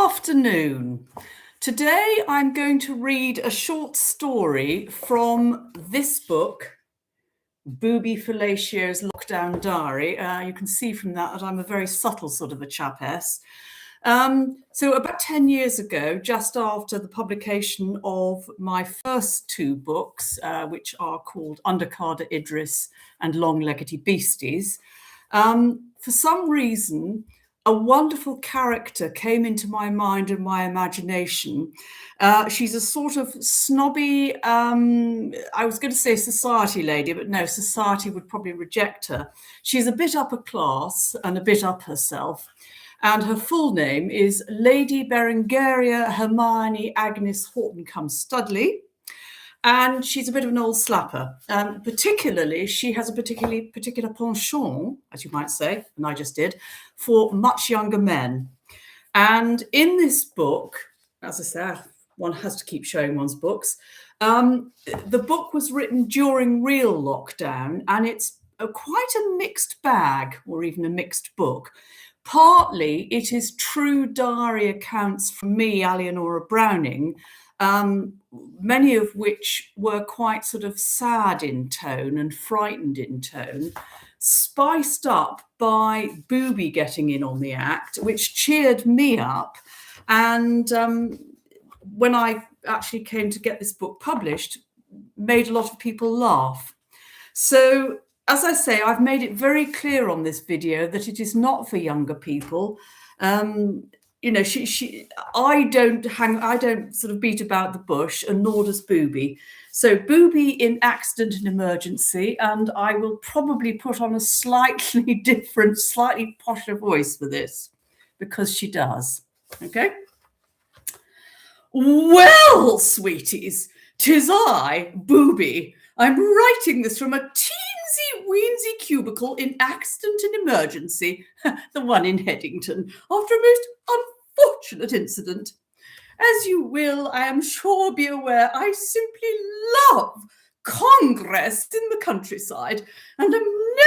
afternoon. Today I'm going to read a short story from this book, Booby Fellatio's Lockdown Diary. You can see from that I'm a very subtle sort of a chapess. So about 10 years ago, just after the publication of my first two books, which are called Undercarder Idris and Long-Leggedy Beasties, for some reason, a wonderful character came into my mind and my imagination. She's a sort of snobby, I was going to say society lady, but no, society would probably reject her. She's a bit upper class and a bit up herself. And her full name is Lady Berengaria Hermione Agnes Horton-cum-Studley. And she's a bit of an old slapper. Particularly, she has a particular penchant, as you might say, and I just did, for much younger men. And in this book, as I say, one has to keep showing one's books. The book was written during real lockdown, and it's quite a mixed bag, or even a mixed book. Partly, it is true diary accounts from me, Eleanora Browning, many of which were quite sort of sad in tone and frightened in tone, spiced up by Booby getting in on the act, which cheered me up. And when I actually came to get this book published, made a lot of people laugh. So, as I say, I've made it very clear on this video that it is not for younger people. You know, I don't sort of beat about the bush, and nor does Booby. So Booby in Accident and Emergency, and I will probably put on a slightly different, slightly posher voice for this, because she does. Okay? Well, sweeties, 'tis I, Booby. I'm writing this from a teensy-weensy cubicle in Accident and Emergency, the one in Headington, after a most unfortunate incident. As you will, I am sure, be aware, I simply love Congress in the countryside, and am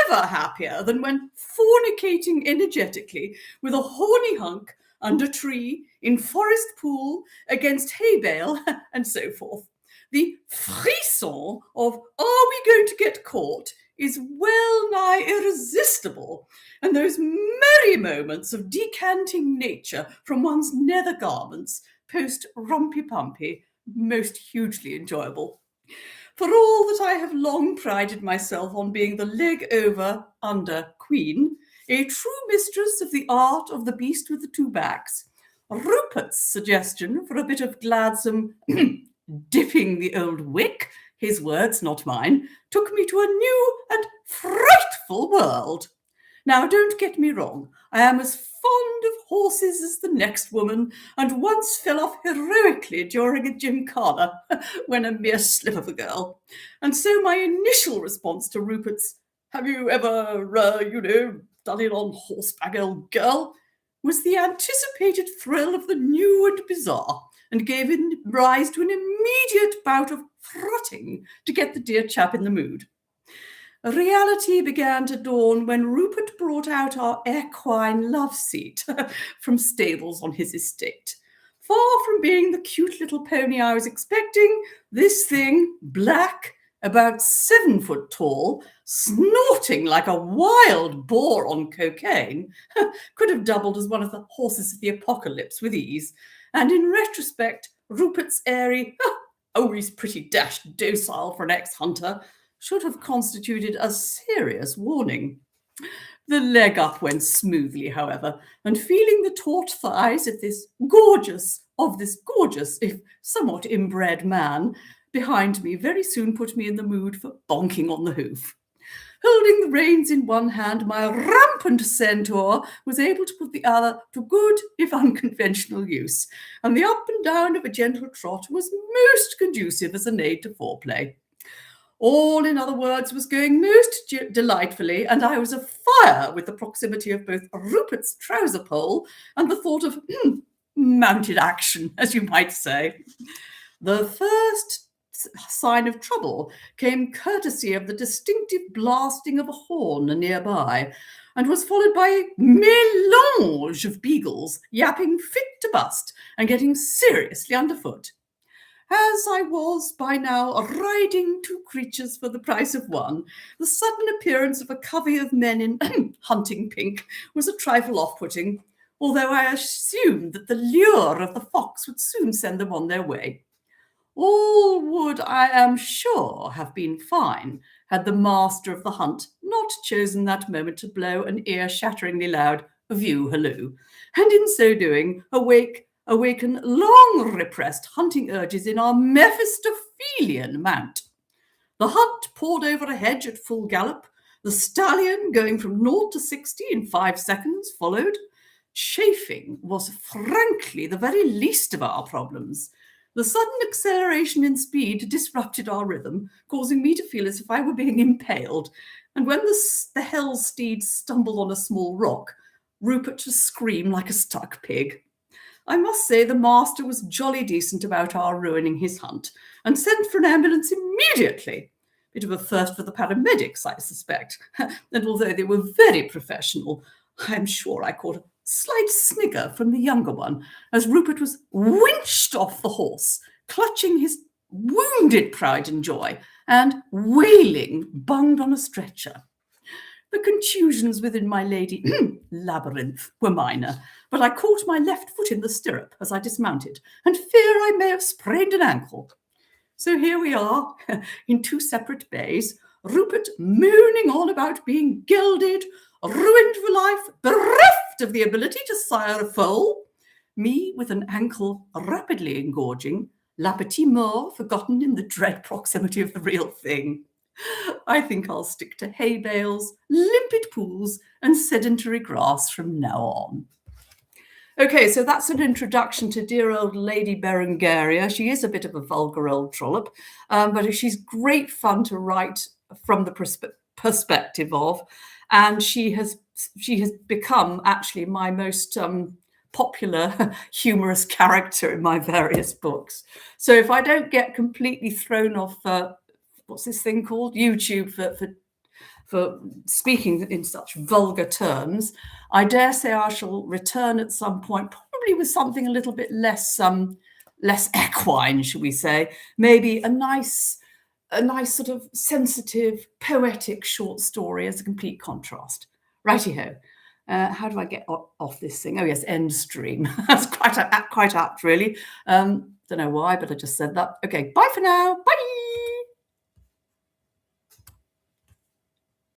never happier than when fornicating energetically with a horny hunk under tree, in forest pool, against hay bale, and so forth. The frisson of "are we going to get caught" is well nigh irresistible, and those merry moments of decanting nature from one's nether garments post-rumpy-pumpy most hugely enjoyable. For all that I have long prided myself on being the leg-over-under queen, a true mistress of the art of the beast with the two backs, Rupert's suggestion for a bit of gladsome dipping the old wick, his words, not mine, took me to a new and frightful world. Now, don't get me wrong, I am as fond of horses as the next woman, and once fell off heroically during a gymkhana when a mere slip of a girl. And so my initial response to Rupert's "have you ever, done it on horseback, old girl?" was the anticipated thrill of the new and bizarre, and gave rise to an immediate bout of thrutting to get the dear chap in the mood. Reality began to dawn when Rupert brought out our equine love seat from stables on his estate. Far from being the cute little pony I was expecting, this thing, black, about 7 foot tall, snorting like a wild boar on cocaine, could have doubled as one of the horses of the apocalypse with ease. And in retrospect, Rupert's airy, "oh, he's pretty dashed docile for an ex-hunter," should have constituted a serious warning. The leg up went smoothly, however, and feeling the taut thighs of this gorgeous, if somewhat inbred man behind me very soon put me in the mood for bonking on the hoof. Holding the reins in one hand, my rampant centaur was able to put the other to good, if unconventional use, and the up and down of a gentle trot was most conducive as an aid to foreplay. All, in other words, was going most delightfully, and I was afire with the proximity of both Rupert's trouser pole and the thought of mounted action, as you might say. The first sign of trouble came courtesy of the distinctive blasting of a horn nearby, and was followed by a melange of beagles yapping fit to bust and getting seriously underfoot. As I was by now riding two creatures for the price of one, the sudden appearance of a covey of men in hunting pink was a trifle off-putting, although I assumed that the lure of the fox would soon send them on their way. All would, I am sure, have been fine had the master of the hunt not chosen that moment to blow an ear-shatteringly loud view-halloo, and in so doing awaken long-repressed hunting urges in our Mephistophelian mount. The hunt poured over a hedge at full gallop. The stallion, going from 0 to 60 in 5 seconds, followed. Chafing was frankly the very least of our problems. The sudden acceleration in speed disrupted our rhythm, causing me to feel as if I were being impaled, and when the hell steed stumbled on a small rock, Rupert to scream like a stuck pig. I must say the master was jolly decent about our ruining his hunt, and sent for an ambulance immediately. Bit of a first for the paramedics, I suspect, and although they were very professional, I'm sure I caught a slight snigger from the younger one as Rupert was winched off the horse, clutching his wounded pride and joy, and wailing bunged on a stretcher. The contusions within my lady labyrinth were minor, but I caught my left foot in the stirrup as I dismounted, and fear I may have sprained an ankle. So here we are, in 2 separate bays, Rupert mooning on about being gilded, ruined for life, bereft of the ability to sire a foal, me with an ankle rapidly engorging, la petite mort forgotten in the dread proximity of the real thing. I think I'll stick to hay bales, limpid pools, and sedentary grass from now on. Okay, so that's an introduction to dear old Lady Berengaria. She is a bit of a vulgar old trollop, but she's great fun to write from the perspective of, and she has become actually my most popular humorous character in my various books. So if I don't get completely thrown off, what's this thing called? YouTube for speaking in such vulgar terms, I dare say I shall return at some point, probably with something a little bit less equine, shall we say? Maybe a nice sort of sensitive, poetic short story as a complete contrast. Righty-ho. How do I get off this thing? Oh yes, end stream. That's quite apt, really. Don't know why, but I just said that. Okay, bye for now. Bye.